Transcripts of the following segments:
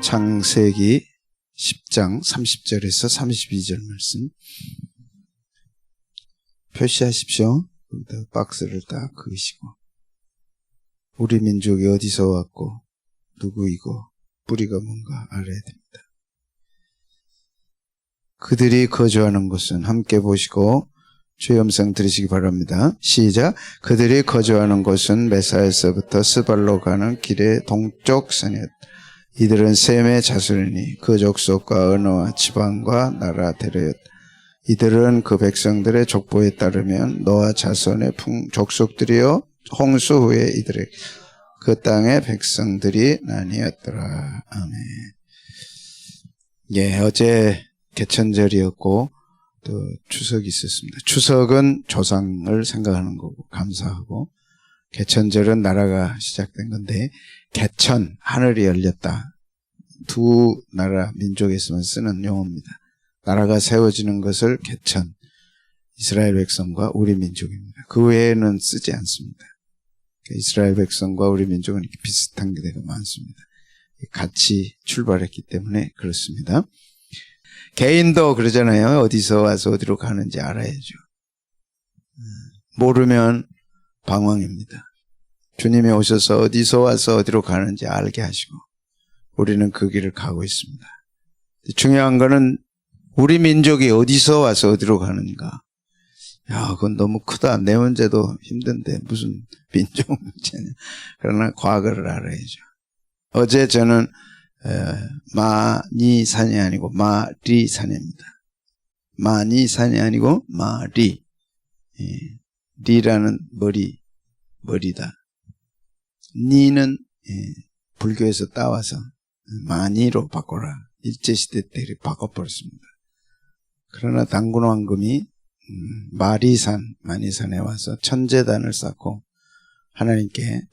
창세기 10장 30절에서 32절 말씀 표시하십시오. 박스를 딱 그으시고 우리 민족이 어디서 왔고 누구이고 뿌리가 뭔가 알아야 됩니다. 그들이 거주하는 곳은 함께 보시고 주의 음성 들으시기 바랍니다. 시작. 그들이 거주하는 곳은 메사에서부터 스발로 가는 길의 동쪽 산이었다. 이들은 셈의 자손이니 그 족속과 언어와 지방과 나라 대로였다. 이들은 그 백성들의 족보에 따르면 노아 자손의 족속들이요 홍수 후에 이들의 그 땅의 백성들이 나뉘었더라. 아멘. 예, 어제 개천절이었고 또 추석이 있었습니다. 추석은 조상을 생각하는 거고 감사하고, 개천절은 나라가 시작된 건데, 개천, 하늘이 열렸다. 두 나라 민족에서만 쓰는 용어입니다. 나라가 세워지는 것을 개천, 이스라엘 백성과 우리 민족입니다. 그 외에는 쓰지 않습니다. 이스라엘 백성과 우리 민족은 이렇게 비슷한 게 많습니다. 같이 출발했기 때문에 그렇습니다. 개인도 그러잖아요. 어디서 와서 어디로 가는지 알아야죠. 모르면 방황입니다. 주님이 오셔서 어디서 와서 어디로 가는지 알게 하시고 우리는 그 길을 가고 있습니다. 중요한 거는 우리 민족이 어디서 와서 어디로 가는가. 야, 그건 너무 크다. 내 문제도 힘든데 무슨 민족 문제냐. 그러나 과거를 알아야죠. 어제 저는 마니산이 아니고 마리산입니다. 마니산이 아니고 마리. 리라는 머리다. 니는 불교에서 따와서 마니로 바꿔라. 일제시대 때 이렇게 바꿔버렸습니다. 그러나 당군왕금이 마니산에 와서 천제단을 쌓고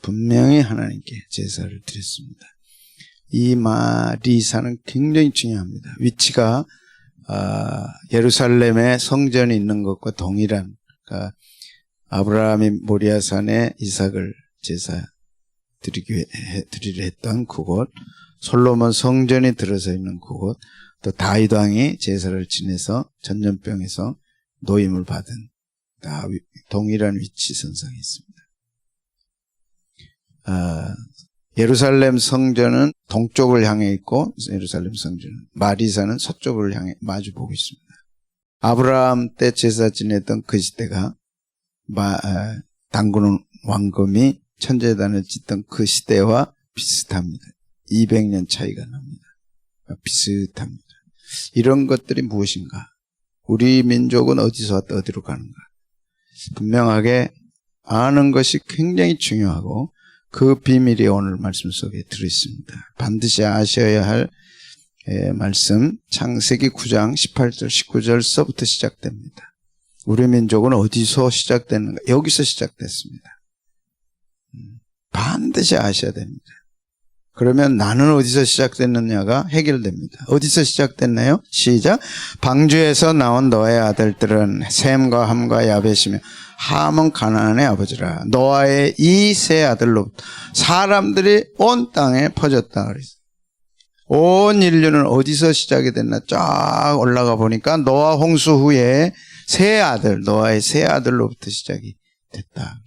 분명히 하나님께 제사를 드렸습니다. 이 마리산은 굉장히 중요합니다. 위치가 예루살렘에 성전이 있는 것과 동일한, 그러니까 아브라함이 모리아산에 이삭을 제사 드리려 했던 그곳, 솔로몬 성전이 들어서 있는 그곳, 또 다윗 왕이 제사를 지내서 전염병에서 노임을 받은 다 동일한 위치 선상에 있습니다. 예루살렘 성전은 동쪽을 향해 있고 예루살렘 성전은 마리산은 서쪽을 향해 마주 보고 있습니다. 아브라함 때 제사 지냈던 그 시대가 당군 왕금이 천제단을 짓던 그 시대와 비슷합니다. 200년 차이가 납니다. 비슷합니다. 이런 것들이 무엇인가? 우리 민족은 어디서 왔다 어디로 가는가? 분명하게 아는 것이 굉장히 중요하고 그 비밀이 오늘 말씀 속에 들어있습니다. 반드시 아셔야 할 말씀, 창세기 9장 18절 19절서부터 시작됩니다. 우리 민족은 어디서 시작됐는가? 여기서 시작됐습니다. 반드시 아셔야 됩니다. 그러면 나는 어디서 시작됐느냐가 해결됩니다. 어디서 시작됐나요? 시작. 방주에서 나온 노아의 아들들은 셈과 함과 야벳이며 함은 가나안의 아버지라. 노아의 이 세 아들로부터 사람들이 온 땅에 퍼졌다 그랬어요. 온 인류는 어디서 시작이 됐나 쫙 올라가 보니까 노아 홍수 후에 노아의 세 아들로부터 시작이 됐다.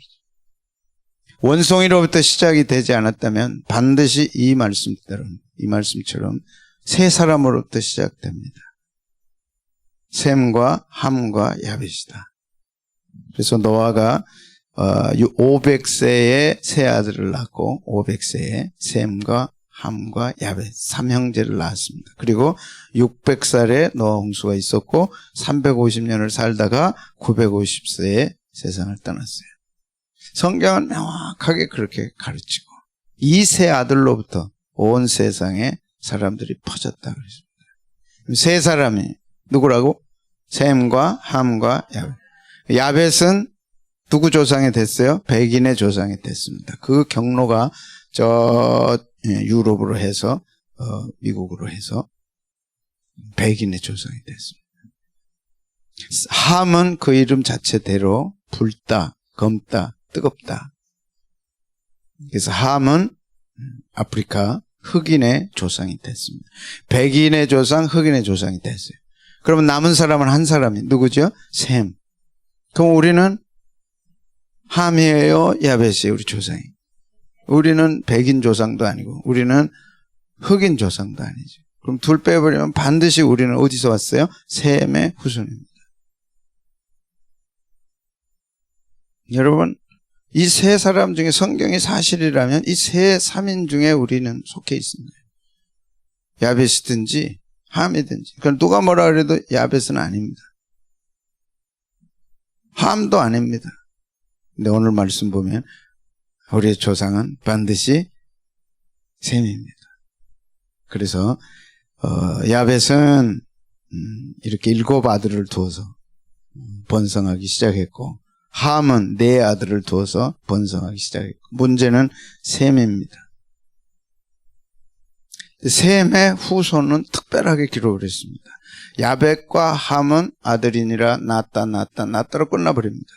원송이로부터 시작이 되지 않았다면 반드시 이 말씀처럼 세 사람으로부터 시작됩니다. 셈과 함과 야벳이다. 그래서 노아가 500세에 세 아들을 낳고 500세에 셈과 함과 야벳 3형제를 낳았습니다. 그리고 600살에 노아 홍수가 있었고 350년을 살다가 950세에 세상을 떠났어요. 성경은 명확하게 그렇게 가르치고 이 세 아들로부터 온 세상에 사람들이 퍼졌다 그랬습니다. 세 사람이 누구라고? 셈과 함과 야벳. 야벳은 누구 조상이 됐어요? 백인의 조상이 됐습니다. 그 경로가 저 유럽으로 해서 미국으로 해서 백인의 조상이 됐습니다. 함은 그 이름 자체대로 붉다, 검다, 뜨겁다. 그래서 함은 아프리카, 흑인의 조상이 됐습니다. 백인의 조상, 흑인의 조상이 됐어요. 그러면 남은 사람은 한 사람이 누구죠? 셈. 그럼 우리는 함이에요, 야벳이에요, 우리 조상이. 우리는 백인 조상도 아니고 우리는 흑인 조상도 아니죠. 그럼 둘 빼버리면 반드시 우리는 어디서 왔어요? 셈의 후손입니다. 여러분, 이 세 사람 중에 성경이 사실이라면 이 세 3인 중에 우리는 속해 있습니다. 야벳이든지 함이든지. 그럼 누가 뭐라 그래도 야벳은 아닙니다. 함도 아닙니다. 근데 오늘 말씀 보면 우리의 조상은 반드시 셈입니다. 그래서 야벳은 이렇게 7 아들을 두어서 번성하기 시작했고, 함은 4 아들을 두어서 번성하기 시작했고, 문제는 셈입니다. 셈의 후손은 특별하게 기록을 했습니다. 야벳과 함은 아들이니라 낳았다로 끝나버립니다.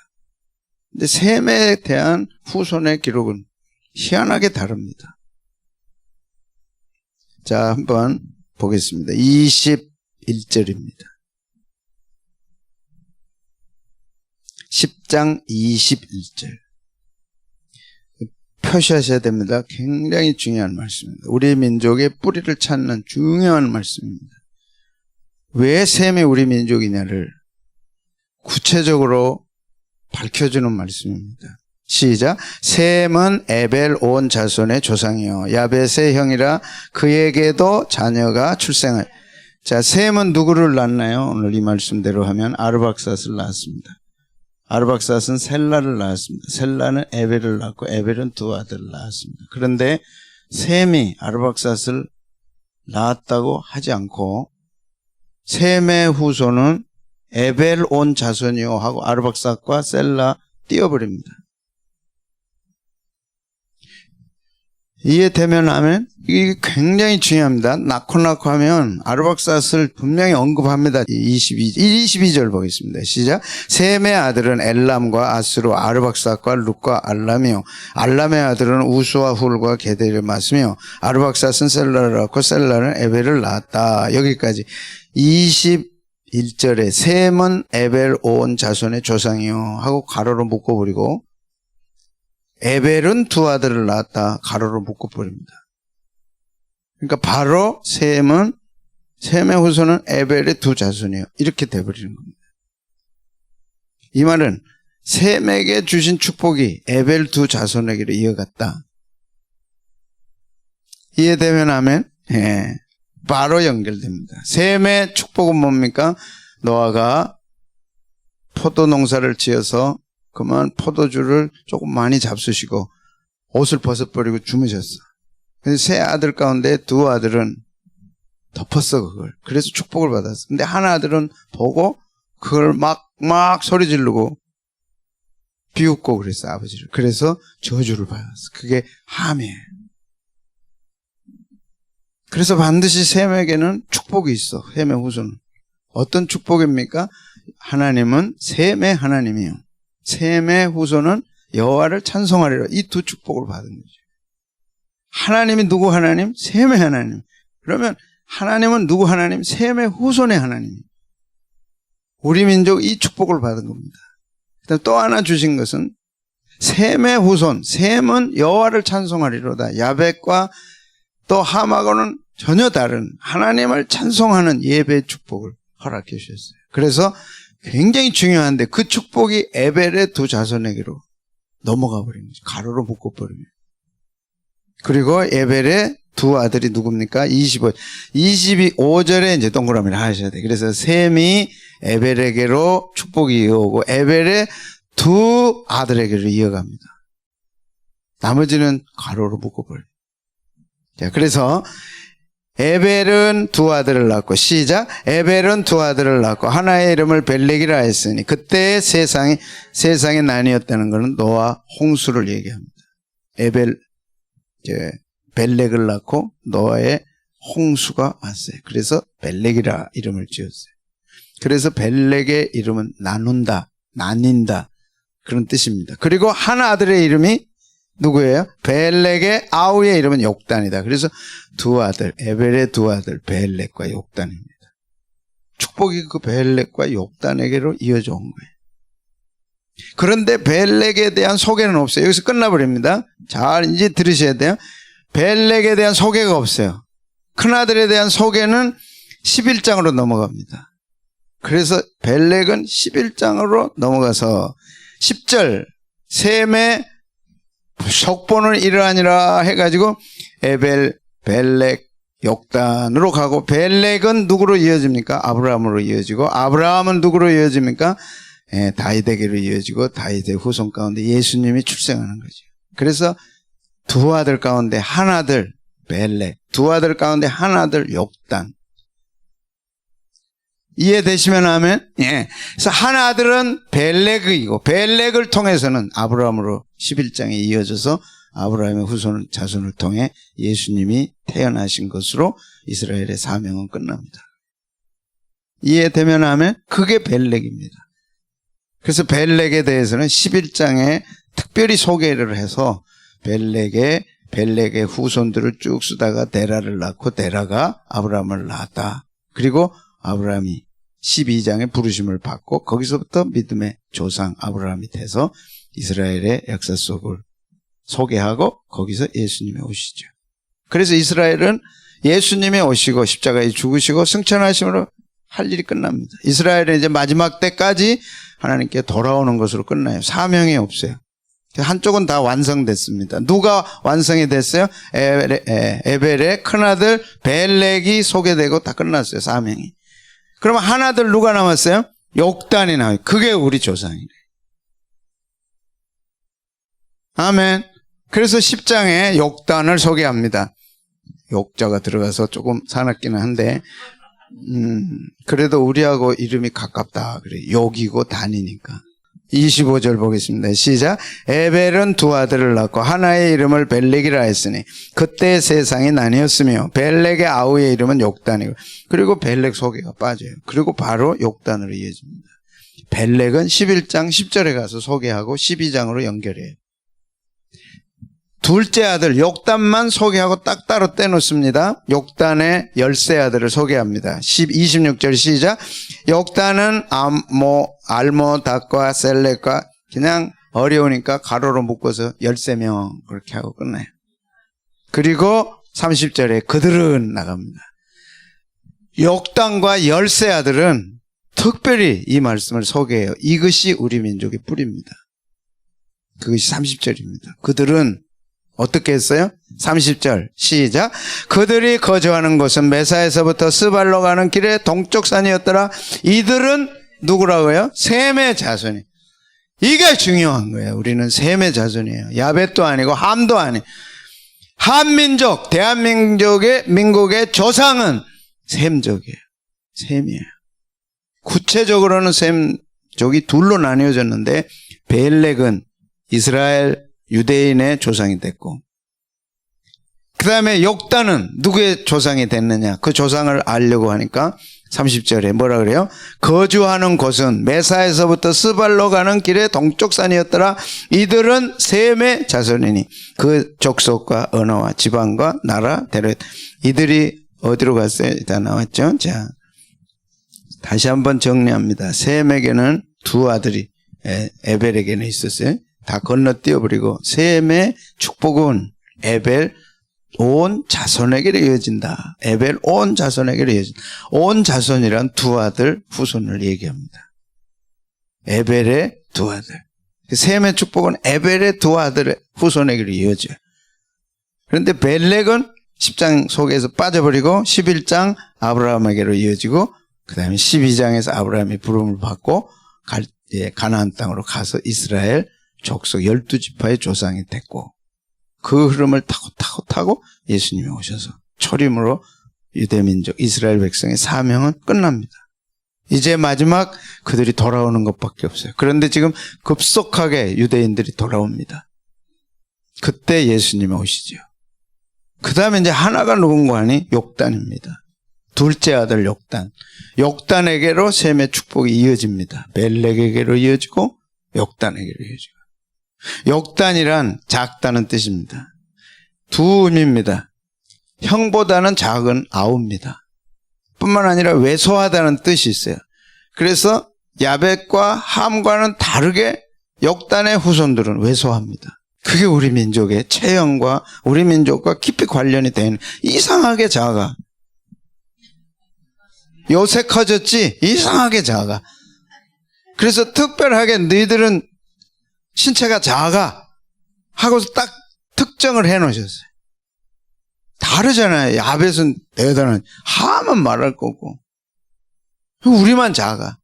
근데 셈에 대한 후손의 기록은 희한하게 다릅니다. 자, 한번 보겠습니다. 21절입니다. 10장 21절. 표시하셔야 됩니다. 굉장히 중요한 말씀입니다. 우리 민족의 뿌리를 찾는 중요한 말씀입니다. 왜 셈이 우리 민족이냐를 구체적으로 밝혀주는 말씀입니다. 시작. 셈은 에벨 온 자손의 조상이요 야벳의 형이라 그에게도 자녀가 출생하여. 자, 셈은 누구를 낳나요? 오늘 이 말씀대로 하면 아르박삿을 낳았습니다. 아르박삿은 셀라를 낳았습니다. 셀라는 에벨을 낳고 에벨은 2 아들을 낳았습니다. 그런데 셈이 아르박삿을 낳았다고 하지 않고 셈의 후손은 에벨 온 자손이요 하고 아르박삿과 셀라 띄워버립니다. 이해되면 하면 이게 굉장히 중요합니다. 낳고 하면 아르박삿을 분명히 언급합니다. 22절 보겠습니다. 시작. 셈의 아들은 엘람과 아스로 아르박삿과 룻과 알람이요 알람의 아들은 우수와 훌과 게델을 낳았으며 아르박삿은 셀라를 낳고 셀라는 에벨을 낳았다. 여기까지. 21절에 셈은 에벨 온 자손의 조상이요 하고 가로로 묶어버리고 에벨은 2 아들을 낳았다. 가로로 묶어버립니다. 그러니까 바로 셈의 후손은 에벨의 2 자손이에요. 이렇게 돼버리는 겁니다. 이 말은 셈에게 주신 축복이 에벨 2 자손에게로 이어갔다. 이해되면 하면 바로 연결됩니다. 셈의 축복은 뭡니까? 노아가 포도 농사를 지어서 그만 포도주를 조금 많이 잡수시고 옷을 벗어버리고 주무셨어. 그래서 3 아들 가운데 2 아들은 덮었어 그걸. 그래서 축복을 받았어. 근데 한 아들은 보고 그걸 막 소리 지르고 비웃고 그랬어 아버지를. 그래서 저주를 받았어. 그게 함이에요. 그래서 반드시 셈에게는 축복이 있어. 셈의 후손은. 어떤 축복입니까? 하나님은 셈의 하나님이에요. 셈의 후손은 여호와를 찬송하리라. 이 2 축복을 받은 거죠. 하나님이 누구 하나님? 셈의 하나님. 그러면 하나님은 누구 하나님? 셈의 후손의 하나님. 우리 민족 이 축복을 받은 겁니다. 그다음 또 하나 주신 것은 셈의 후손. 셈은 여호와를 찬송하리로다. 야벳과 또 함하고는 전혀 다른 하나님을 찬송하는 예배의 축복을 허락해 주셨어요. 그래서 굉장히 중요한데 그 축복이 에벨의 2 자손에게로 넘어가 버린 거죠. 가로로 묶어버리면. 그리고 에벨의 2 아들이 누굽니까? 22절에 이제 동그라미를 하셔야 돼요. 그래서 셈이 에벨에게로 축복이 이어오고 에벨의 2 아들에게로 이어갑니다. 나머지는 가로로 묶어버려요. 자, 그래서 에벨은 2 아들을 낳고 시작. 에벨은 2 아들을 낳고 하나의 이름을 벨렉이라 했으니 그때 세상이 나뉘었다는 것은 노아 홍수를 얘기합니다. 벨렉을 낳고 노아의 홍수가 왔어요. 그래서 벨렉이라 이름을 지었어요. 그래서 벨렉의 이름은 나눈다, 나뉜다 그런 뜻입니다. 그리고 한 아들의 이름이 누구예요? 벨렉의 아우의 이름은 욕단이다. 그래서 두 아들, 에벨의 두 아들 벨렉과 욕단입니다. 축복이 그 벨렉과 욕단에게로 이어져 온 거예요. 그런데 벨렉에 대한 소개는 없어요. 여기서 끝나버립니다. 잘 이제 들으셔야 돼요. 벨렉에 대한 소개가 없어요. 큰아들에 대한 소개는 11장으로 넘어갑니다. 그래서 벨렉은 11장으로 넘어가서 10절 셈의 속보는 이러하니라 해가지고 에벨, 벨렉, 욕단으로 가고 벨렉은 누구로 이어집니까? 아브라함으로 이어지고 아브라함은 누구로 이어집니까? 다윗에게로 이어지고 다윗의 후손 가운데 예수님이 출생하는 거죠. 그래서 두 아들 가운데 한 아들 벨렉, 두 아들 가운데 한 아들 욕단. 이해되시면 하면 그래서 한 아들은 벨렉이고 벨렉을 통해서는 아브라함으로 11장에 이어져서 아브라함의 후손 자손을 통해 예수님이 태어나신 것으로 이스라엘의 사명은 끝납니다. 이해되면 하면 그게 벨렉입니다. 그래서 벨렉에 대해서는 11장에 특별히 소개를 해서 벨렉의 후손들을 쭉 쓰다가 데라를 낳고 데라가 아브라함을 낳았다. 그리고 아브라함이 12장에 부르심을 받고 거기서부터 믿음의 조상 아브라함이 돼서 이스라엘의 역사 속을 소개하고 거기서 예수님이 오시죠. 그래서 이스라엘은 예수님이 오시고 십자가에 죽으시고 승천하심으로 할 일이 끝납니다. 이스라엘은 이제 마지막 때까지 하나님께 돌아오는 것으로 끝나요. 사명이 없어요. 한쪽은 다 완성됐습니다. 누가 완성이 됐어요? 에벨의 큰아들 벨렉이 소개되고 다 끝났어요. 사명이. 그러면 한 아들 누가 남았어요? 욕단이 나와요. 그게 우리 조상이래. 아멘. 그래서 10장에 욕단을 소개합니다. 욕자가 들어가서 조금 사납기는 한데 그래도 우리하고 이름이 가깝다. 그래. 욕이고 단이니까. 25절 보겠습니다. 시작. 에벨은 두 아들을 낳고 하나의 이름을 벨렉이라 했으니 그때 세상이 나뉘었으며 벨렉의 아우의 이름은 욕단이고 그리고 벨렉 소개가 빠져요. 그리고 바로 욕단으로 이어집니다. 벨렉은 11장 10절에 가서 소개하고 12장으로 연결해요. 둘째 아들 욕단만 소개하고 딱 따로 떼놓습니다. 욕단의 10세 아들을 소개합니다. 26절 시작. 욕단은 알모닷과 셀렉과 그냥 어려우니까 가로로 묶어서 13명 그렇게 하고 끝나요. 그리고 30절에 그들은 나갑니다. 욕단과 10세 아들은 특별히 이 말씀을 소개해요. 이것이 우리 민족의 뿌리입니다. 그것이 30절입니다. 그들은 어떻게 했어요? 30절 시작. 그들이 거주하는 곳은 메사에서부터 스발로 가는 길의 동쪽 산이었더라. 이들은 누구라고요? 셈의 자손이. 이게 중요한 거예요. 우리는 셈의 자손이에요. 야벳도 아니고 함도 아니고. 한민족, 민국의 조상은 셈족이에요. 셈이에요. 구체적으로는 셈족이 둘로 나뉘어졌는데 벨렉은 이스라엘 유대인의 조상이 됐고 그 다음에 욕단은 누구의 조상이 됐느냐 그 조상을 알려고 하니까 30절에 뭐라 그래요? 거주하는 곳은 메사에서부터 스발로 가는 길의 동쪽 산이었더라. 이들은 셈의 자손이니 그 족속과 언어와 지방과 나라 대로 이들이 어디로 갔어요? 다 나왔죠? 자, 다시 한번 정리합니다. 셈에게는 두 아들이 에벨에게는 있었어요. 다 건너뛰어버리고 셈의 축복은 에벨 온 자손에게로 이어진다. 에벨 온 자손에게로 이어진다. 온 자손이란 두 아들 후손을 얘기합니다. 에벨의 두 아들. 셈의 축복은 에벨의 두 아들의 후손에게로 이어져요. 그런데 벨렉은 10장 속에서 빠져버리고 11장 아브라함에게로 이어지고 그 다음에 12장에서 아브라함이 부름을 받고 가나안 땅으로 가서 이스라엘 족속 12지파의 조상이 됐고 그 흐름을 타고 예수님이 오셔서 초림으로 유대민족 이스라엘 백성의 사명은 끝납니다. 이제 마지막 그들이 돌아오는 것밖에 없어요. 그런데 지금 급속하게 유대인들이 돌아옵니다. 그때 예수님이 오시죠. 그 다음에 이제 하나가 누군가 하니 욕단입니다. 둘째 아들 욕단. 욕단에게로 셈의 축복이 이어집니다. 벨렉에게로 이어지고 욕단에게로 이어지고. 욕단이란 작다는 뜻입니다. 두 의미입니다. 형보다는 작은 아우입니다. 뿐만 아니라 왜소하다는 뜻이 있어요. 그래서 야벳과 함과는 다르게 욕단의 후손들은 왜소합니다. 그게 우리 민족의 체형과 우리 민족과 깊이 관련이 되는, 이상하게 작아. 요새 커졌지 이상하게 작아. 그래서 특별하게 너희들은 신체가 작아 하고서 딱 특정을 해놓으셨어요. 다르잖아요. 야벳은 대단한, 함은 말할 거고 우리만 작아.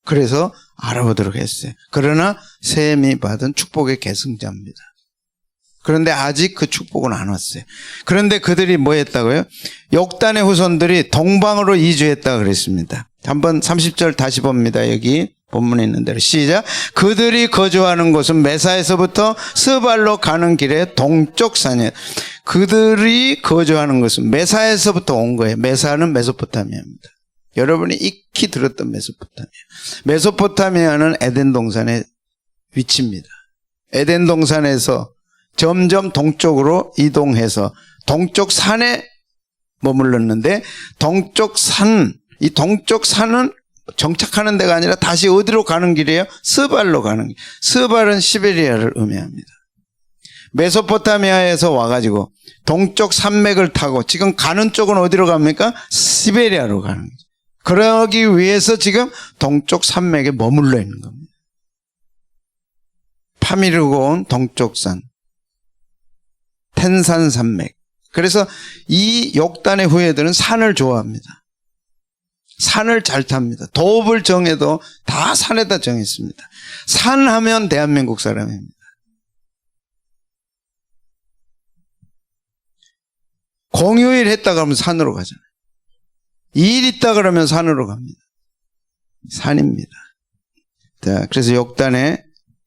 그래서 알아보도록 했어요. 그러나 셈이 받은 축복의 계승자입니다. 그런데 아직 그 축복은 안 왔어요. 그런데 그들이 뭐 했다고요? 욕단의 후손들이 동방으로 이주했다고 그랬습니다. 한번 30절 다시 봅니다. 여기 본문에 있는 대로 시작. 그들이 거주하는 곳은 메사에서부터 스발로 가는 길의 동쪽 산이에요. 그들이 거주하는 곳은 메사에서부터 온 거예요. 메사는 메소포타미아입니다. 여러분이 익히 들었던 메소포타미아. 메소포타미아는 에덴 동산의 위치입니다. 에덴 동산에서 점점 동쪽으로 이동해서 동쪽 산에 머물렀는데, 이 동쪽 산은 정착하는 데가 아니라 다시 어디로 가는 길이에요? 스발로 가는 길. 스발은 시베리아를 의미합니다. 메소포타미아에서 와가지고 동쪽 산맥을 타고 지금 가는 쪽은 어디로 갑니까? 시베리아로 가는 거죠. 그러기 위해서 지금 동쪽 산맥에 머물러 있는 겁니다. 파미르고 온 동쪽 산, 텐산 산맥. 그래서 이 욕단의 후예들은 산을 좋아합니다. 산을 잘 탑니다. 도읍을 정해도 다 산에다 정했습니다. 산 하면 대한민국 사람입니다. 공휴일 했다 그러면 산으로 가잖아요. 일 있다 그러면 산으로 갑니다. 산입니다. 자, 그래서 욕단의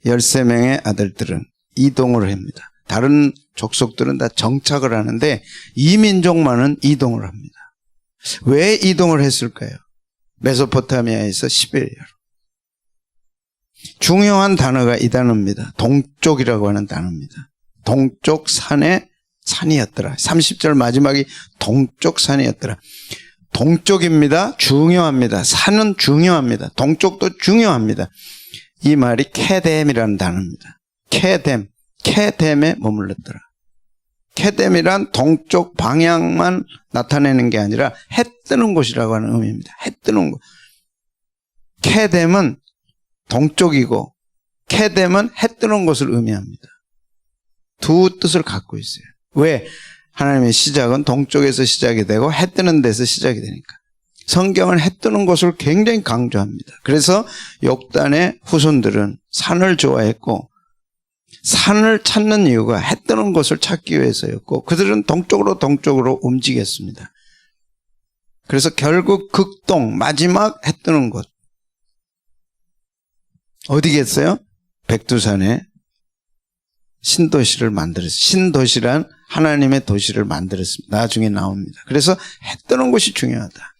13명의 아들들은 이동을 합니다. 다른 족속들은 다 정착을 하는데 이 민족만은 이동을 합니다. 왜 이동을 했을까요? 메소포타미아에서 시베리아로. 중요한 단어가 이 단어입니다. 동쪽이라고 하는 단어입니다. 동쪽 산의 산이었더라. 30절 마지막이 동쪽 산이었더라. 동쪽입니다. 중요합니다. 산은 중요합니다. 동쪽도 중요합니다. 이 말이 케뎀이라는 단어입니다. 케뎀에 머물렀더라. 케뎀이란 동쪽 방향만 나타내는 게 아니라 해 뜨는 곳이라고 하는 의미입니다. 해 뜨는 곳. 케뎀은 동쪽이고 케뎀은 해 뜨는 곳을 의미합니다. 두 뜻을 갖고 있어요. 왜? 하나님의 시작은 동쪽에서 시작이 되고 해 뜨는 데서 시작이 되니까. 성경은 해 뜨는 곳을 굉장히 강조합니다. 그래서 욕단의 후손들은 산을 좋아했고 산을 찾는 이유가 해 뜨는 곳을 찾기 위해서였고 그들은 동쪽으로 움직였습니다. 그래서 결국 극동 마지막 해 뜨는 곳 어디겠어요? 백두산에 신도시를 만들었어요. 신도시란 하나님의 도시를 만들었습니다. 나중에 나옵니다. 그래서 해 뜨는 곳이 중요하다.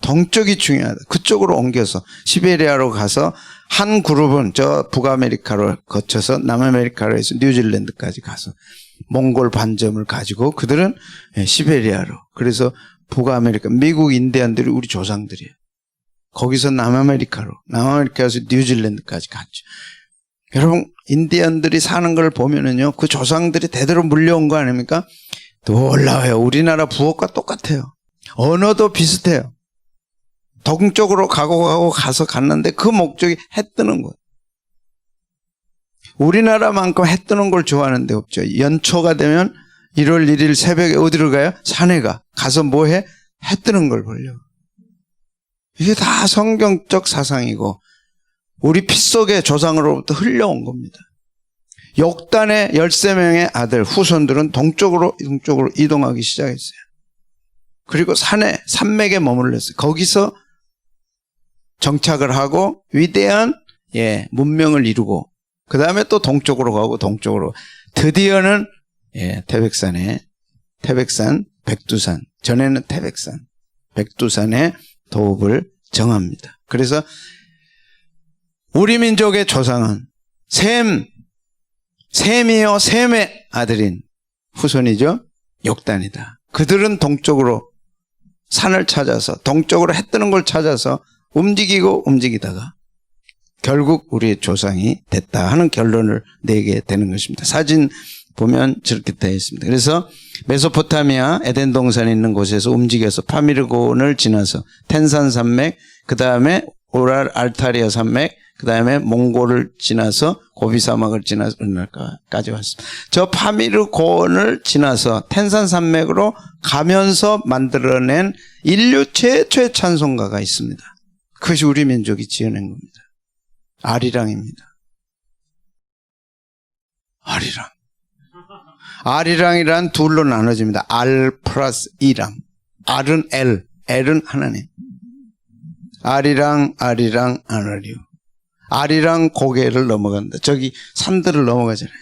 동쪽이 중요하다. 그쪽으로 옮겨서 시베리아로 가서 한 그룹은 저 북아메리카로 거쳐서 남아메리카로 해서 뉴질랜드까지 가서 몽골 반점을 가지고 그들은 시베리아로. 그래서 북아메리카, 미국 인디안들이 우리 조상들이에요. 거기서 남아메리카에서 뉴질랜드까지 갔죠. 여러분 인디언들이 사는 걸 보면은요, 그 조상들이 대대로 물려온 거 아닙니까? 놀라워요. 우리나라 부엌과 똑같아요. 언어도 비슷해요. 동쪽으로 가서 갔는데 그 목적이 해 뜨는 것. 우리나라만큼 해 뜨는 걸 좋아하는 데 없죠. 연초가 되면 1월 1일 새벽에 어디로 가요? 산에 가서 뭐 해? 해 뜨는 걸 보려고. 이게 다 성경적 사상이고 우리 피 속의 조상으로부터 흘려온 겁니다. 욕단의 13명의 아들 후손들은 동쪽으로 이동하기 시작했어요. 그리고 산맥에 머물렀어요. 거기서 정착을 하고 위대한 문명을 이루고 그 다음에 또 동쪽으로 가고 동쪽으로 드디어는 태백산 백두산, 전에는 태백산 백두산의 도읍을 정합니다. 그래서 우리 민족의 조상은 셈, 셈이요 셈의 아들인 후손이죠. 욕단이다. 그들은 동쪽으로 산을 찾아서 동쪽으로 해 뜨는 걸 찾아서 움직이다가 결국 우리의 조상이 됐다 하는 결론을 내게 되는 것입니다. 사진 보면 저렇게 되어 있습니다. 그래서 메소포타미아 에덴 동산에 있는 곳에서 움직여서 파미르곤을 지나서 텐산 산맥, 그 다음에 오랄 알타리아 산맥, 그 다음에 몽골을 지나서 고비 사막을 지나서 우리나라까지 왔습니다. 저 파미르곤을 지나서 텐산 산맥으로 가면서 만들어낸 인류 최초의 찬송가가 있습니다. 그것이 우리 민족이 지어낸 겁니다. 아리랑입니다. 아리랑. 아리랑이란 둘로 나눠집니다. 알 플러스 이랑. 알은 엘, 엘은 하나님. 아리랑, 아리랑, 아나리오. 아리랑 고개를 넘어간다. 저기 산들을 넘어가잖아요.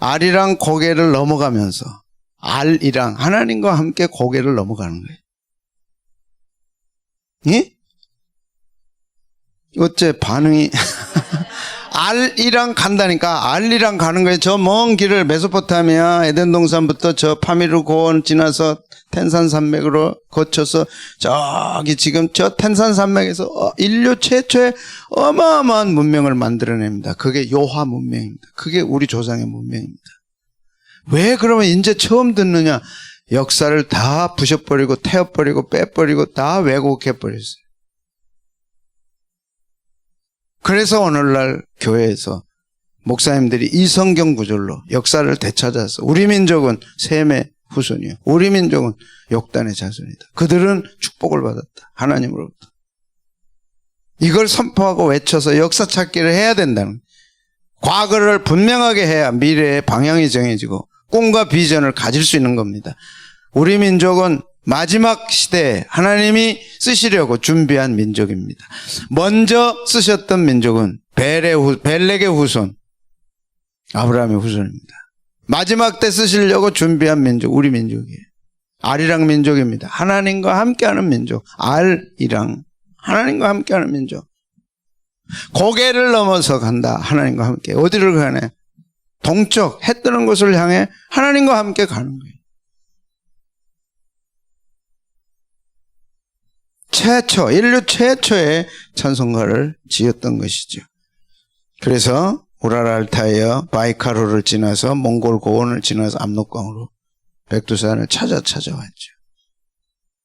아리랑 고개를 넘어가면서 알이랑 하나님과 함께 고개를 넘어가는 거예요. 예? 어째 반응이 알이랑 간다니까. 알이랑 가는 거예요. 저 먼 길을 메소포타미아 에덴 동산부터 저 파미르곤 지나서 텐산 산맥으로 거쳐서 저기 지금 저 텐산 산맥에서 인류 최초의 어마어마한 문명을 만들어냅니다. 그게 요하 문명입니다. 그게 우리 조상의 문명입니다. 왜 그러면 이제 처음 듣느냐? 역사를 다 부셔버리고 태워버리고 빼버리고 다 왜곡해버렸어요. 그래서 오늘날 교회에서 목사님들이 이 성경 구절로 역사를 되찾아서 우리 민족은 셈의 후손이요. 우리 민족은 욕단의 자손이다. 그들은 축복을 받았다. 하나님으로부터. 이걸 선포하고 외쳐서 역사 찾기를 해야 된다는, 과거를 분명하게 해야 미래의 방향이 정해지고 꿈과 비전을 가질 수 있는 겁니다. 우리 민족은 마지막 시대에 하나님이 쓰시려고 준비한 민족입니다. 먼저 쓰셨던 민족은 벨렉의 후손, 아브라함의 후손입니다. 마지막 때 쓰시려고 준비한 민족, 우리 민족이에요. 알이랑 민족입니다. 하나님과 함께하는 민족. 알이랑 하나님과 함께하는 민족. 고개를 넘어서 간다. 하나님과 함께. 어디를 가네? 동쪽, 해 뜨는 곳을 향해 하나님과 함께 가는 거예요. 인류 최초의 찬송가를 지었던 것이죠. 그래서 우랄 알타이어 바이카르를 지나서 몽골 고원을 지나서 압록강으로 백두산을 찾아왔죠.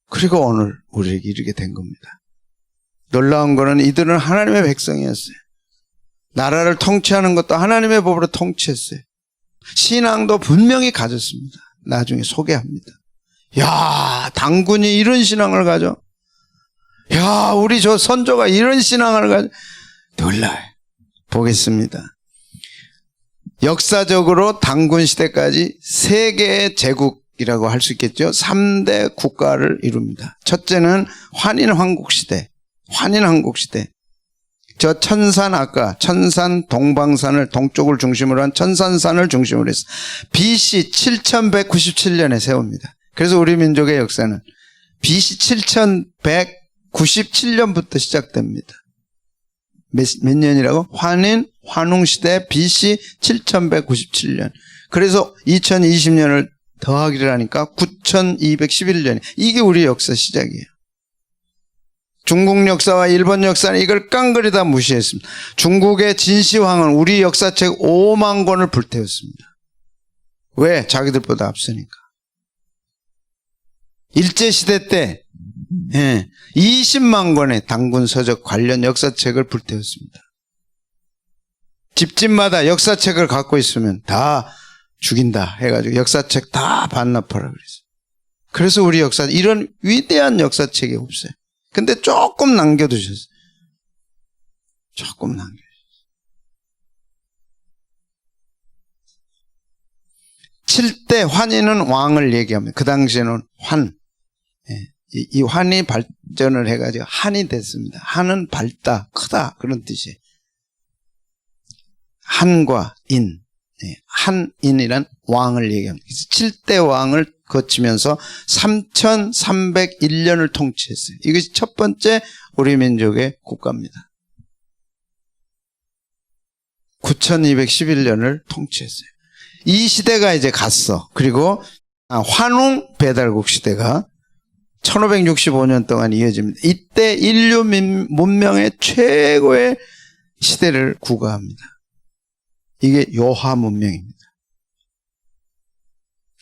그리고 오늘 우리에게 이르게 된 겁니다. 놀라운 거는 이들은 하나님의 백성이었어요. 나라를 통치하는 것도 하나님의 법으로 통치했어요. 신앙도 분명히 가졌습니다. 나중에 소개합니다. 야, 당군이 이런 신앙을 가져? 야, 우리 저 선조가 이런 신앙을 가져? 놀라요. 보겠습니다. 역사적으로 당군 시대까지 세계의 제국이라고 할 수 있겠죠. 3대 국가를 이룹니다. 첫째는 환인왕국시대. 저 천산 동방산을 동쪽을 중심으로 한 천산산을 중심으로 해서 BC 7197년에 세웁니다. 그래서 우리 민족의 역사는 BC 7197년부터 시작됩니다. 몇 년이라고? 환웅시대 BC 7197년. 그래서 2020년을 더하기를 하니까 9211년. 이게 우리 역사 시작이에요. 중국 역사와 일본 역사는 이걸 깡그리다 무시했습니다. 중국의 진시황은 우리 역사책 5만 권을 불태웠습니다. 왜? 자기들보다 앞서니까. 일제시대 때 20만 권의 당군 서적 관련 역사책을 불태웠습니다. 집집마다 역사책을 갖고 있으면 다 죽인다 해가지고 역사책 다 반납하라 그랬어요. 그래서 우리 역사, 이런 위대한 역사책이 없어요. 근데 조금 남겨두셨어요. 조금 남겨두셨어요. 7대 환인은 왕을 얘기합니다. 그 당시에는 이 환이 발전을 해가지고 한이 됐습니다. 한은 밝다, 크다 그런 뜻이에요. 한과 인, 한인이란 왕을 얘기합니다. 7대 왕을 거치면서 3301년을 통치했어요. 이것이 첫 번째 우리 민족의 국가입니다. 9211년을 통치했어요. 이 시대가 이제 갔어. 그리고 환웅 배달국 시대가 1565년 동안 이어집니다. 이때 인류 문명의 최고의 시대를 구가합니다. 이게 요하 문명입니다.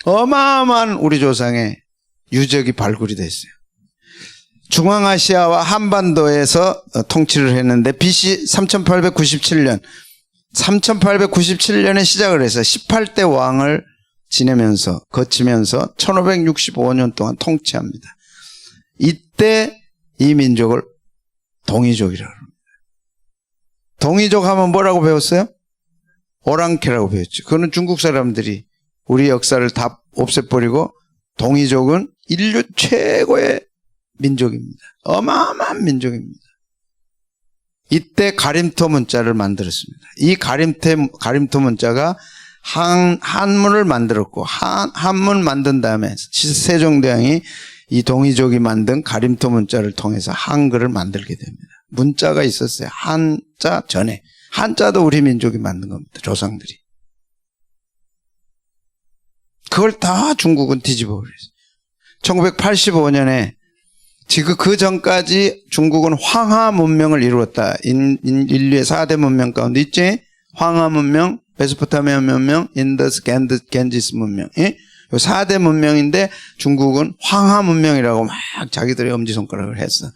어마어마한 우리 조상의 유적이 발굴이 됐어요. 중앙아시아와 한반도에서 통치를 했는데 BC 3897년 3897년에 시작을 해서 18대 왕을 지내면서 거치면서 1565년 동안 통치합니다. 이때 이 민족을 동이족이라고 합니다. 동이족 하면 뭐라고 배웠어요? 오랑캐라고 배웠죠. 그거는 중국 사람들이 우리 역사를 다 없애버리고 동이족은 인류 최고의 민족입니다. 어마어마한 민족입니다. 이때 가림토 문자를 만들었습니다. 이 가림토 문자가 한문을 만들었고 한문 만든 다음에 세종대왕이 이 동이족이 만든 가림토 문자를 통해서 한글을 만들게 됩니다. 문자가 있었어요. 한자 전에. 한자도 우리 민족이 만든 겁니다. 조상들이. 그걸 다 중국은 뒤집어 버렸어요. 1985년에 지금 그 전까지 중국은 황하 문명을 이루었다. 인류의 4대 문명 가운데 있지? 황하 문명, 메소포타미아 문명, 인더스, 겐지스 문명. 예? 4대 문명인데 중국은 황하 문명이라고 막 자기들의 엄지손가락을 했어.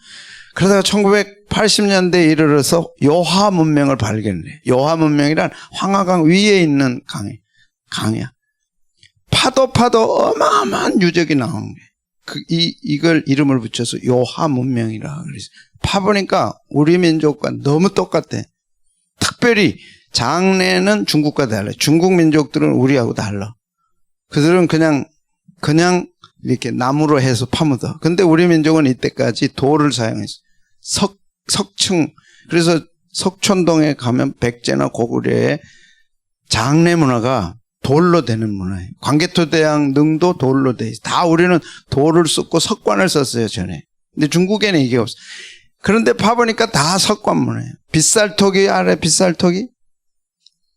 그러다가 1980년대에 이르러서 요하 문명을 발견해. 요하 문명이란 황하강 위에 있는 강이야. 파도 어마어마한 유적이 나오는 거예요. 이걸 이름을 붙여서 요하 문명이라 그랬어요. 파보니까 우리 민족과 너무 똑같아. 특별히 장래는 중국과 달라요. 중국 민족들은 우리하고 달라. 그들은 그냥 이렇게 나무로 해서 파묻어. 근데 우리 민족은 이때까지 돌을 사용했어. 석층. 그래서 석촌동에 가면 백제나 고구려의 장례 문화가 돌로 되는 문화예요. 광개토대왕 능도 돌로 돼 있어요. 다 우리는 돌을 썼고 석관을 썼어요, 전에. 근데 중국에는 이게 없어. 그런데 파보니까 다 석관 문화예요. 빗살토기 알아요? 빗살토기?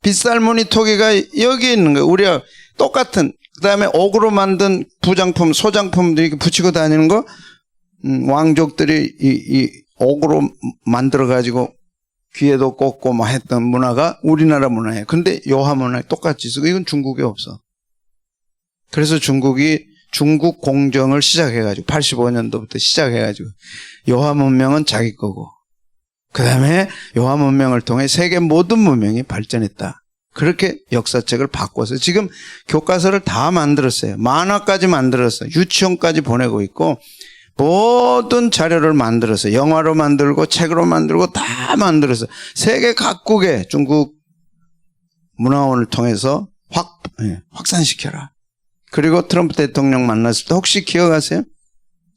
빗살무늬 토기가 여기 있는 거예요. 우리가 똑같은. 그 다음에 옥으로 만든 부장품, 소장품들이 이렇게 붙이고 다니는 거, 왕족들이 이 옥으로 만들어가지고 귀에도 꽂고 뭐 했던 문화가 우리나라 문화예요. 근데 요하 문화에 똑같이 있어. 이건 중국에 없어. 그래서 중국이 중국 공정을 시작해가지고 85년도부터 시작해가지고 요하 문명은 자기 거고 그 다음에 요하 문명을 통해 세계 모든 문명이 발전했다. 그렇게 역사책을 바꿔서 지금 교과서를 다 만들었어요. 만화까지 만들었어요. 유치원까지 보내고 있고 모든 자료를 만들어서 영화로 만들고 책으로 만들고 다 만들어서 세계 각국의 중국 문화원을 통해서 확산시켜라. 그리고 트럼프 대통령 만났을 때 혹시 기억하세요?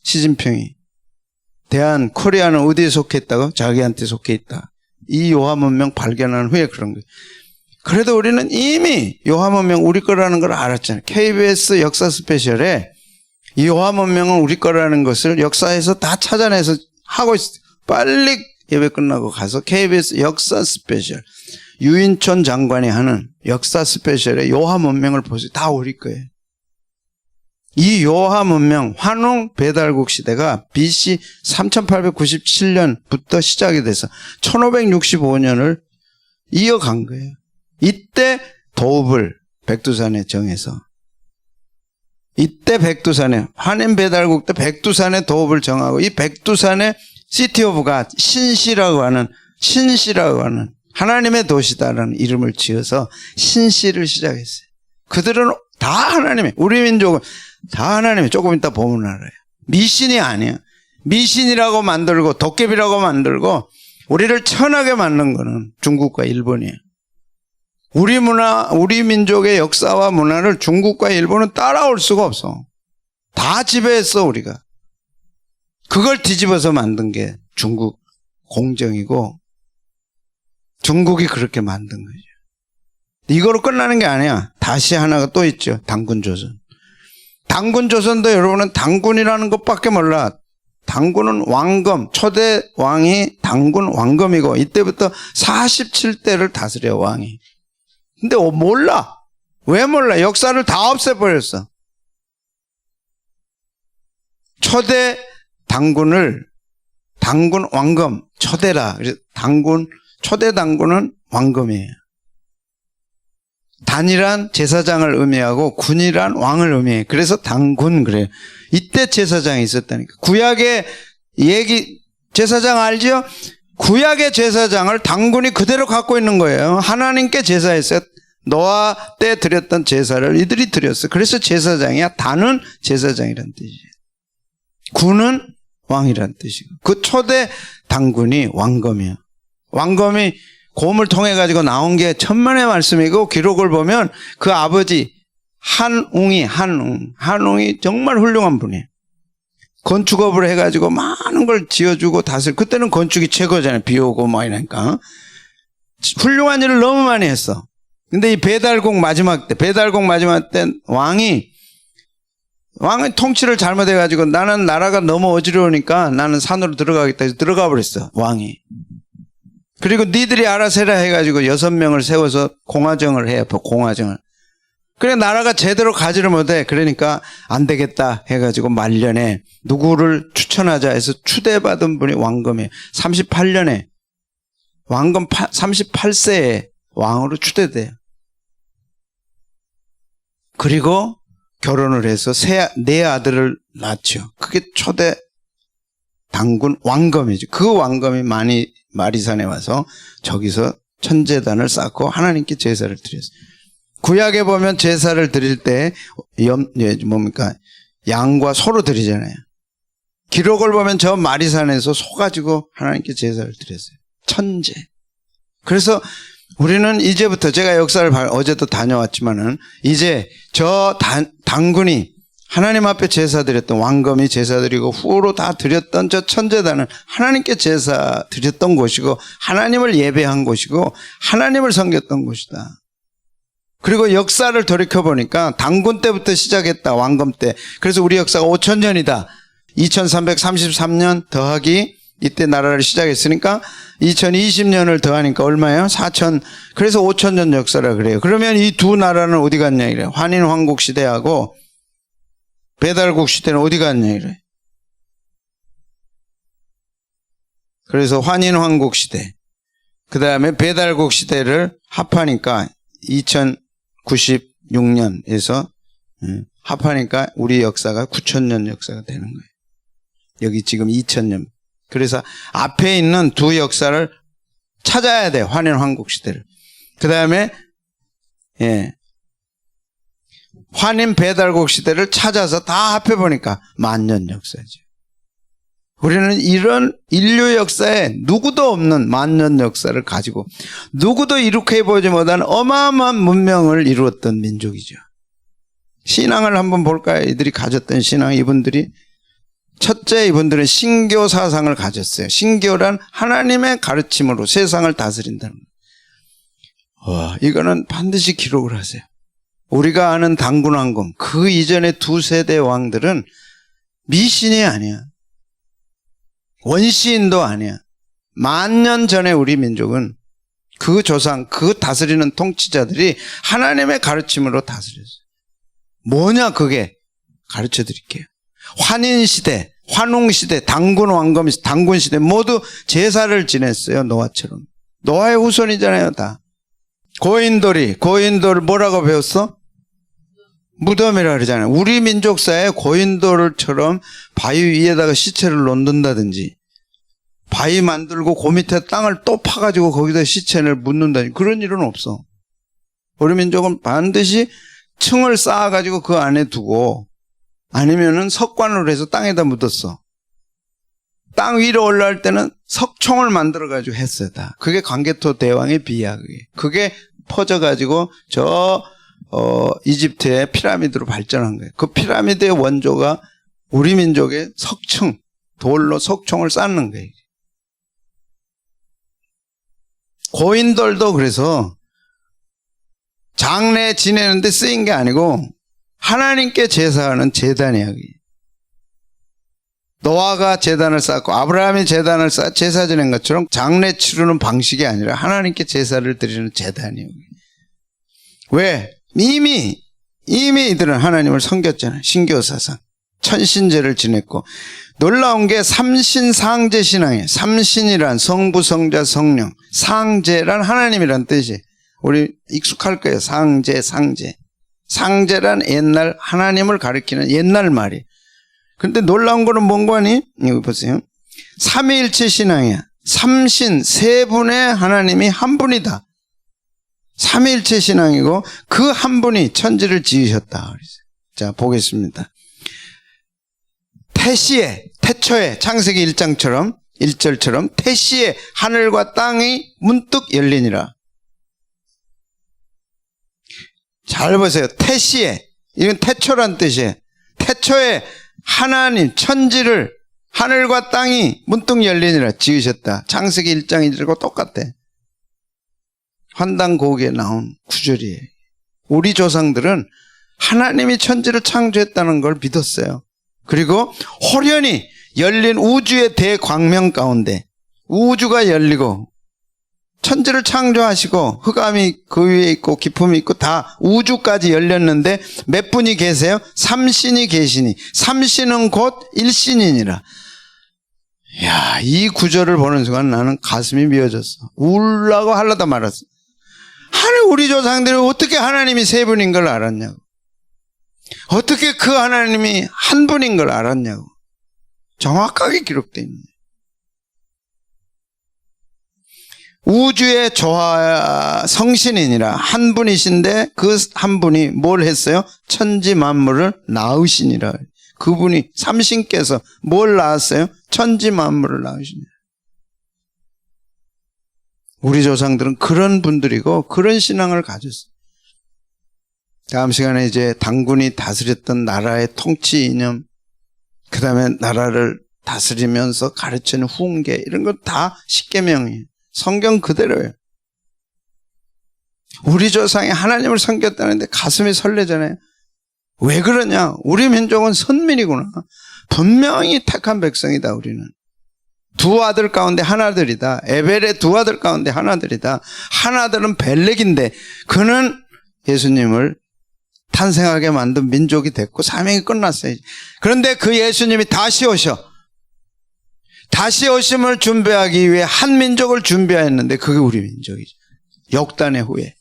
시진핑이 대한 코리아는 어디에 속했다고? 자기한테 속해 있다. 이 요하 문명 발견한 후에 그런 거예요. 그래도 우리는 이미 요하 문명 우리 거라는 걸 알았잖아요. KBS 역사 스페셜에 이 요하 문명은 우리 거라는 것을 역사에서 다 찾아내서 하고 있어요. 빨리 예배 끝나고 가서 KBS 역사 스페셜 유인촌 장관이 하는 역사 스페셜에 요하 문명을 보세요. 다 우리 거예요. 이 요하 문명 환웅 배달국 시대가 BC 3897년부터 시작이 돼서 1565년을 이어간 거예요. 이때 도읍을 백두산에 정해서 이때 백두산에 한인 배달국 때 백두산에 도읍을 정하고 이 백두산에 시티 오브 갓 신시라고 하는 하나님의 도시다라는 이름을 지어서 신시를 시작했어요. 그들은 다 하나님의 우리 민족은 다 하나님의 조금 이따 보면 알아요. 미신이 아니야. 미신이라고 만들고 도깨비라고 만들고 우리를 천하게 만든 거는 중국과 일본이에요. 우리 문화, 우리 민족의 역사와 문화를 중국과 일본은 따라올 수가 없어. 다 지배했어, 우리가. 그걸 뒤집어서 만든 게 중국 공정이고 중국이 그렇게 만든 거죠. 이거로 끝나는 게 아니야. 다시 하나가 또 있죠. 당군조선. 당군조선도 여러분은 당군이라는 것밖에 몰라. 당군은 왕검, 초대 왕이 당군 왕검이고 이때부터 47대를 다스려 왕이. 근데 몰라. 왜 몰라? 역사를 다 없애버렸어. 초대 당군을 당군 왕검, 초대라. 그래서 초대 당군은 왕검이에요. 단이란 제사장을 의미하고 군이란 왕을 의미해요. 그래서 당군 그래요. 이때 제사장이 있었다니까. 구약의 제사장 알죠? 구약의 제사장을 당군이 그대로 갖고 있는 거예요. 하나님께 제사했어요. 노아 때 드렸던 제사를 이들이 드렸어요. 그래서 제사장이야. 단은 제사장이란 뜻이에요. 군은 왕이란 뜻이고. 그 초대 당군이 왕검이에요. 왕검이 곰을 통해 가지고 나온 게 천만의 말씀이고, 기록을 보면 그 아버지 한웅이 정말 훌륭한 분이에요. 건축업을 해가지고 많은 걸 지어주고 그때는 건축이 최고잖아요. 비 오고 뭐 이러니까. 훌륭한 일을 너무 많이 했어. 근데 이 배달국 마지막 때 왕이 통치를 잘못해가지고 나는 나라가 너무 어지러우니까 나는 산으로 들어가겠다 해서 들어가 버렸어, 왕이. 그리고 니들이 알아서 해라 해가지고 6명을 세워서 공화정을 해요. 공화정을. 그래 나라가 제대로 가지를 못해. 그러니까 안 되겠다 해가지고 말년에 누구를 추천하자 해서 추대받은 분이 왕검이에요. 38년에 왕검 38세에 왕으로 추대돼요. 그리고 결혼을 해서 네 아들을 낳죠. 그게 초대 당군 왕검이죠. 그 왕검이 마리산에 와서 저기서 천제단을 쌓고 하나님께 제사를 드렸어요. 구약에 보면 제사를 드릴 때 양과 소로 드리잖아요. 기록을 보면 저 마리산에서 소 가지고 하나님께 제사를 드렸어요. 천제. 그래서 우리는 이제부터, 제가 역사를 어제도 다녀왔지만은, 이제 저 당군이 하나님 앞에 제사 드렸던 왕검이 제사 드리고 후로 다 드렸던 저 천제단은 하나님께 제사 드렸던 곳이고, 하나님을 예배한 곳이고, 하나님을 섬겼던 곳이다. 그리고 역사를 돌이켜보니까 당군 때부터 시작했다, 왕검 때. 그래서 우리 역사가 5000년이다. 2333년 더하기 이때 나라를 시작했으니까 2020년을 더하니까 얼마예요? 4000. 그래서 5000년 역사라 그래요. 그러면 이 두 나라는 어디 갔냐 이래요. 환인왕국 시대하고 배달국 시대는 어디 갔냐 이래. 그래서 환인왕국 시대, 그 다음에 배달국 시대를 합하니까 2096년에서 합하니까 우리 역사가 9000년 역사가 되는 거예요. 여기 지금 2000년. 그래서 앞에 있는 두 역사를 찾아야 돼. 환인왕국 시대를. 그 다음에 환인 배달국 시대를 찾아서 다 합해보니까 만년 역사죠. 우리는 이런 인류 역사에 누구도 없는 만년 역사를 가지고 누구도 이룩해보지 못한 어마어마한 문명을 이루었던 민족이죠. 신앙을 한번 볼까요? 이들이 가졌던 신앙. 첫째, 이분들은 신교 사상을 가졌어요. 신교란 하나님의 가르침으로 세상을 다스린다는 거예요. 이거는 반드시 기록을 하세요. 우리가 아는 당군 왕검, 그 이전의 두 세대 왕들은 미신이 아니야. 원시인도 아니야. 만년 전에 우리 민족은 그 조상, 그 다스리는 통치자들이 하나님의 가르침으로 다스렸어요. 뭐냐 그게? 가르쳐 드릴게요. 환인시대, 환웅시대, 당군 왕검, 당군시대 모두 제사를 지냈어요. 노아처럼. 노아의 후손이잖아요. 다. 고인돌 뭐라고 배웠어? 무덤이라 그러잖아요. 우리 민족사에 고인돌처럼 바위 위에다가 시체를 놓는다든지, 바위 만들고 그 밑에 땅을 또 파가지고 거기다 시체를 묻는다든지 그런 일은 없어. 우리 민족은 반드시 층을 쌓아가지고 그 안에 두고, 아니면은 석관으로 해서 땅에다 묻었어. 땅 위로 올라올 때는 석총을 만들어가지고 했어요. 다. 그게 광개토 대왕의 비야. 그게 퍼져가지고 이집트의 피라미드로 발전한 거예요. 그 피라미드의 원조가 우리 민족의 석층, 돌로 석총을 쌓는 거예요. 고인돌도 그래서 장례 지내는데 쓰인 게 아니고 하나님께 제사하는 제단이야. 노아가 제단을 쌓고 아브라함이 제단을 쌓아 제사 지낸 것처럼 장례 치르는 방식이 아니라 하나님께 제사를 드리는 제단이에요. 왜? 이미 이들은 하나님을 섬겼잖아요. 신교사상 천신제를 지냈고, 놀라운 게 삼신상제 신앙이에요. 삼신이란 성부, 성자, 성령, 상제란 하나님이란 뜻이에요. 우리 익숙할 거예요. 상제, 상제. 상제란 옛날 하나님을 가리키는 옛날 말이에요. 근데 놀라운 거는 뭔가니? 이거 보세요. 삼위일체 신앙이야. 삼신 세 분의 하나님이 한 분이다. 삼위일체 신앙이고 그 한 분이 천지를 지으셨다. 자, 보겠습니다. 태초에 창세기 1장처럼 1절처럼 태시에 하늘과 땅이 문득 열리니라. 잘 보세요. 태시에, 이건 태초란 뜻이에요. 태초에 하나님 천지를 하늘과 땅이 문득 열리니라 지으셨다. 창세기 1장 1절과 똑같아. 환단고기에 나온 구절이에요. 우리 조상들은 하나님이 천지를 창조했다는 걸 믿었어요. 그리고 호련히 열린 우주의 대광명 가운데 우주가 열리고 천지를 창조하시고 흑암이 그 위에 있고 기품이 있고 다 우주까지 열렸는데 몇 분이 계세요? 삼신이 계시니 삼신은 곧 일신이니라. 야, 이 구절을 보는 순간 나는 가슴이 미어졌어. 울라고 하려다 말았어. 아니, 우리 조상들이 어떻게 하나님이 세 분인 걸 알았냐고. 어떻게 그 하나님이 한 분인 걸 알았냐고. 정확하게 기록되어 있네. 우주의 조화 성신이니라. 한 분이신데 그 한 분이 뭘 했어요? 천지 만물을 낳으시니라. 그분이 삼신께서 뭘 낳았어요? 천지 만물을 낳으시니라. 우리 조상들은 그런 분들이고 그런 신앙을 가졌어요. 다음 시간에 이제 당군이 다스렸던 나라의 통치 이념, 그 다음에 나라를 다스리면서 가르치는 훈계, 이런 거 다 십계명이에요. 성경 그대로예요. 우리 조상이 하나님을 섬겼다는데 가슴이 설레잖아요. 왜 그러냐? 우리 민족은 선민이구나. 분명히 택한 백성이다. 우리는 두 아들 가운데 하나들이다. 에벨의 두 아들 가운데 하나들이다. 하나들은 벨렉인데 그는 예수님을 탄생하게 만든 민족이 됐고 사명이 끝났어요. 그런데 그 예수님이 다시 오심을 준비하기 위해 한 민족을 준비했는데 그게 우리 민족이죠. 역단의 후에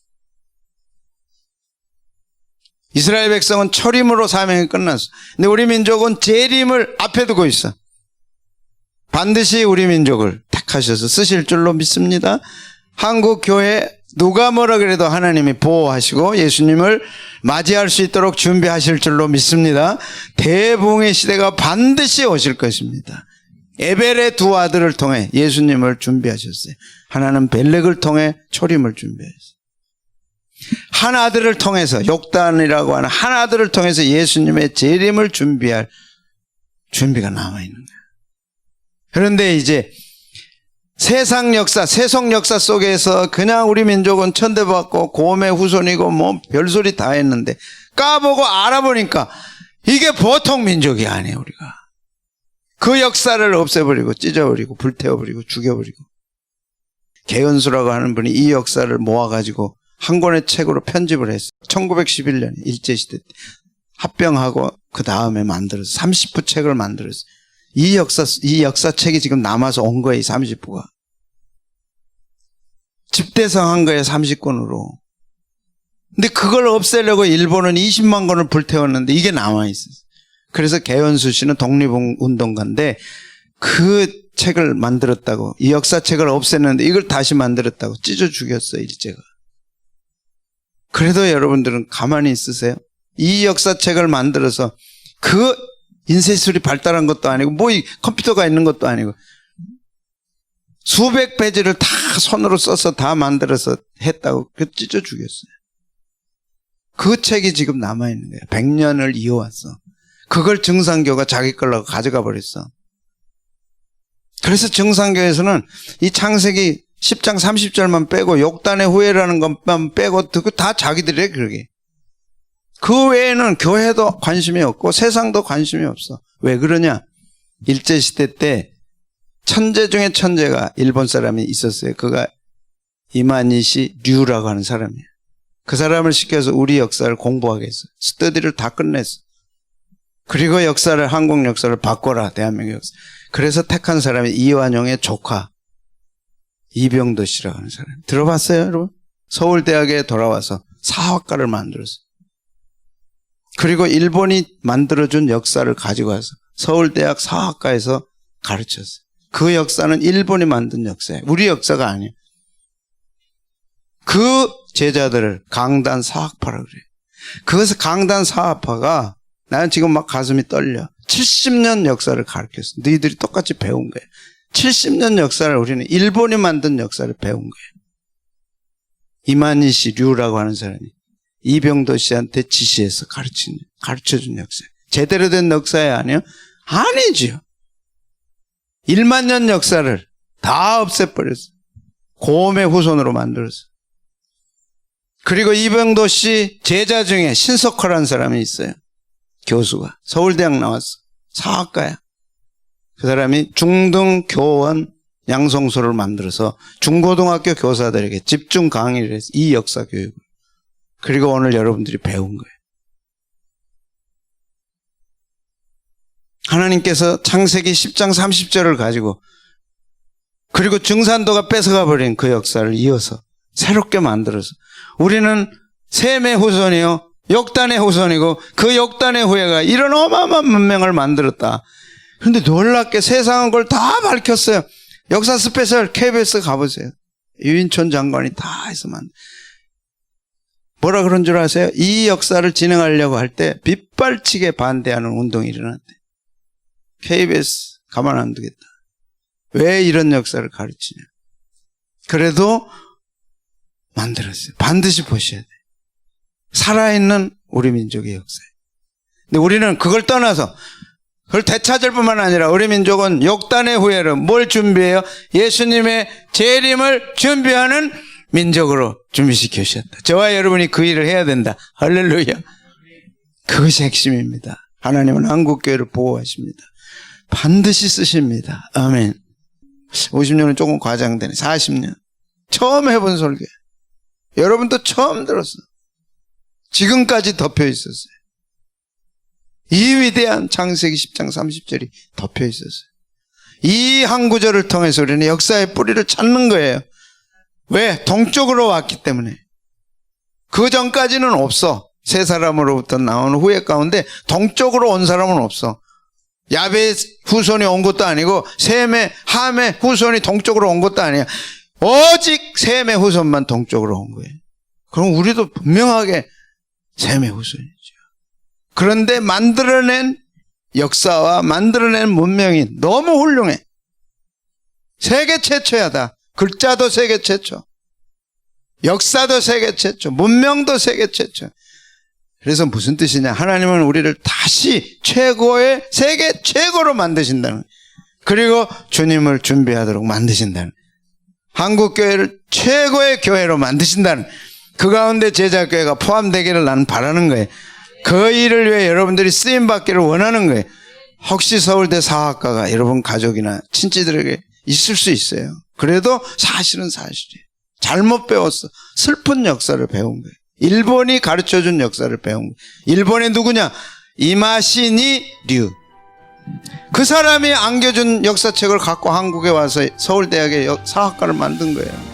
이스라엘 백성은 초림으로 사명이 끝났어. 근데 우리 민족은 재림을 앞에 두고 있어. 반드시 우리 민족을 택하셔서 쓰실 줄로 믿습니다. 한국 교회 누가 뭐라 그래도 하나님이 보호하시고 예수님을 맞이할 수 있도록 준비하실 줄로 믿습니다. 대부흥의 시대가 반드시 오실 것입니다. 에벨의 두 아들을 통해 예수님을 준비하셨어요. 하나는 벨렉을 통해 초림을 준비했어요. 한 아들을 통해서, 욕단이라고 하는 한 아들을 통해서 예수님의 재림을 준비할 준비가 남아있는 거예요. 그런데 이제 세상 역사, 세속 역사 속에서 그냥 우리 민족은 천대받고 고음의 후손이고 뭐 별소리 다 했는데 까보고 알아보니까 이게 보통 민족이 아니에요. 우리가 그 역사를 없애버리고 찢어버리고 불태워버리고 죽여버리고, 개연수라고 하는 분이 이 역사를 모아가지고 한 권의 책으로 편집을 했어요. 1911년에 일제시대 때 합병하고 그 다음에 만들어서 30부 책을 만들었어요. 이 역사책이 지금 남아서 온 거예요. 30부가 집대성한 거예요. 30권으로. 근데 그걸 없애려고 일본은 20만 권을 불태웠는데 이게 남아있어요. 그래서 개연수 씨는 독립운동가인데 그 책을 만들었다고, 이 역사책을 없앴는데 이걸 다시 만들었다고 찢어 죽였어요. 일제가. 그래도 여러분들은 가만히 있으세요? 이 역사책을 만들어서 그 인쇄술이 발달한 것도 아니고 뭐 컴퓨터가 있는 것도 아니고 수백 페이지를 다 손으로 써서 다 만들어서 했다고 그 찢어 죽였어요. 그 책이 지금 남아있는 거예요. 100년을 이어왔어. 그걸 정상교가 자기 걸로 가져가 버렸어. 그래서 정상교에서는 이 창세기 10장 30절만 빼고 욕단의 후예라는 것만 빼고 다 자기들이에요. 그러게. 그 외에는 교회도 관심이 없고 세상도 관심이 없어. 왜 그러냐? 일제시대 때 천재 중에 천재가 일본 사람이 있었어요. 그가 이마니시 류라고 하는 사람이에요. 그 사람을 시켜서 우리 역사를 공부하게 했어요. 스터디를 다 끝냈어. 그리고 역사를, 한국 역사를 바꿔라, 대한민국 역사. 그래서 택한 사람이 이완용의 조카 이병도 씨라고 하는 사람. 들어봤어요, 여러분? 서울대학에 돌아와서 사학과를 만들었어요. 그리고 일본이 만들어준 역사를 가지고 와서 서울대학 사학과에서 가르쳤어요. 그 역사는 일본이 만든 역사예요. 우리 역사가 아니에요. 그 제자들을 강단 사학파라고 그래요. 그것을 강단 사학파가 나는 지금 막 가슴이 떨려. 70년 역사를 가르쳤어. 너희들이 똑같이 배운 거예요. 70년 역사를 우리는 일본이 만든 역사를 배운 거예요. 이마니시 류라고 하는 사람이 이병도 씨한테 지시해서 가르쳐준 역사예요. 제대로 된 역사예요, 아니요? 아니지요. 1만 년 역사를 다 없애버렸어. 고음의 후손으로 만들었어. 그리고 이병도 씨 제자 중에 신석호라는 사람이 있어요. 교수가. 서울대학 나왔어. 사학과야. 그 사람이 중등 교원 양성소를 만들어서 중고등학교 교사들에게 집중 강의를 해서 이 역사 교육을. 그리고 오늘 여러분들이 배운 거예요. 하나님께서 창세기 10장 30절을 가지고 그리고 증산도가 뺏어가 버린 그 역사를 이어서 새롭게 만들어서 우리는 셈의 후손이요 욕단의 후손이고 그 욕단의 후예가 이런 어마어마한 문명을 만들었다. 그런데 놀랍게 세상은 그걸 다 밝혔어요. 역사 스페셜 KBS 가보세요. 유인촌 장관이 다 해서 뭐라 그런 줄 아세요? 이 역사를 진행하려고 할 때 빗발치게 반대하는 운동이 일어났대. KBS 가만 안 두겠다. 왜 이런 역사를 가르치냐. 그래도 만들었어요. 반드시 보셔야 돼요. 살아있는 우리 민족의 역사예요. 근데 우리는 그걸 떠나서 그걸 되찾을 뿐만 아니라 우리 민족은 욕단의 후예로 뭘 준비해요? 예수님의 재림을 준비하는 민족으로 준비시켜 주셨다. 저와 여러분이 그 일을 해야 된다. 할렐루야. 그것이 핵심입니다. 하나님은 한국교회를 보호하십니다. 반드시 쓰십니다. 아멘. 50년은 조금 과장되네. 40년. 처음 해본 설교. 여러분도 처음 들었어. 지금까지 덮여 있었어요. 이 위대한 창세기 10장 30절이 덮여 있었어요. 이 한 구절을 통해서 우리는 역사의 뿌리를 찾는 거예요. 왜? 동쪽으로 왔기 때문에. 그 전까지는 없어. 세 사람으로부터 나오는 후예 가운데 동쪽으로 온 사람은 없어. 야베의 후손이 온 것도 아니고 셈의 함의 후손이 동쪽으로 온 것도 아니야. 오직 셈의 후손만 동쪽으로 온 거예요. 그럼 우리도 분명하게 셈의 후손이죠. 그런데 만들어낸 역사와 만들어낸 문명이 너무 훌륭해. 세계 최초야 다. 글자도 세계 최초. 역사도 세계 최초. 문명도 세계 최초. 그래서 무슨 뜻이냐. 하나님은 우리를 다시 최고의 세계 최고로 만드신다는 거예요. 그리고 주님을 준비하도록 만드신다는 거예요. 한국교회를 최고의 교회로 만드신다는 거예요. 그 가운데 제자교회가 포함되기를 나는 바라는 거예요. 그 일을 위해 여러분들이 쓰임받기를 원하는 거예요. 혹시 서울대 사학과가 여러분 가족이나 친지들에게 있을 수 있어요. 그래도 사실은 사실이에요. 잘못 배웠어. 슬픈 역사를 배운 거예요. 일본이 가르쳐준 역사를 배운 거예요. 일본이 누구냐? 이마시니 류. 그 사람이 안겨준 역사책을 갖고 한국에 와서 서울대학에 사학과를 만든 거예요.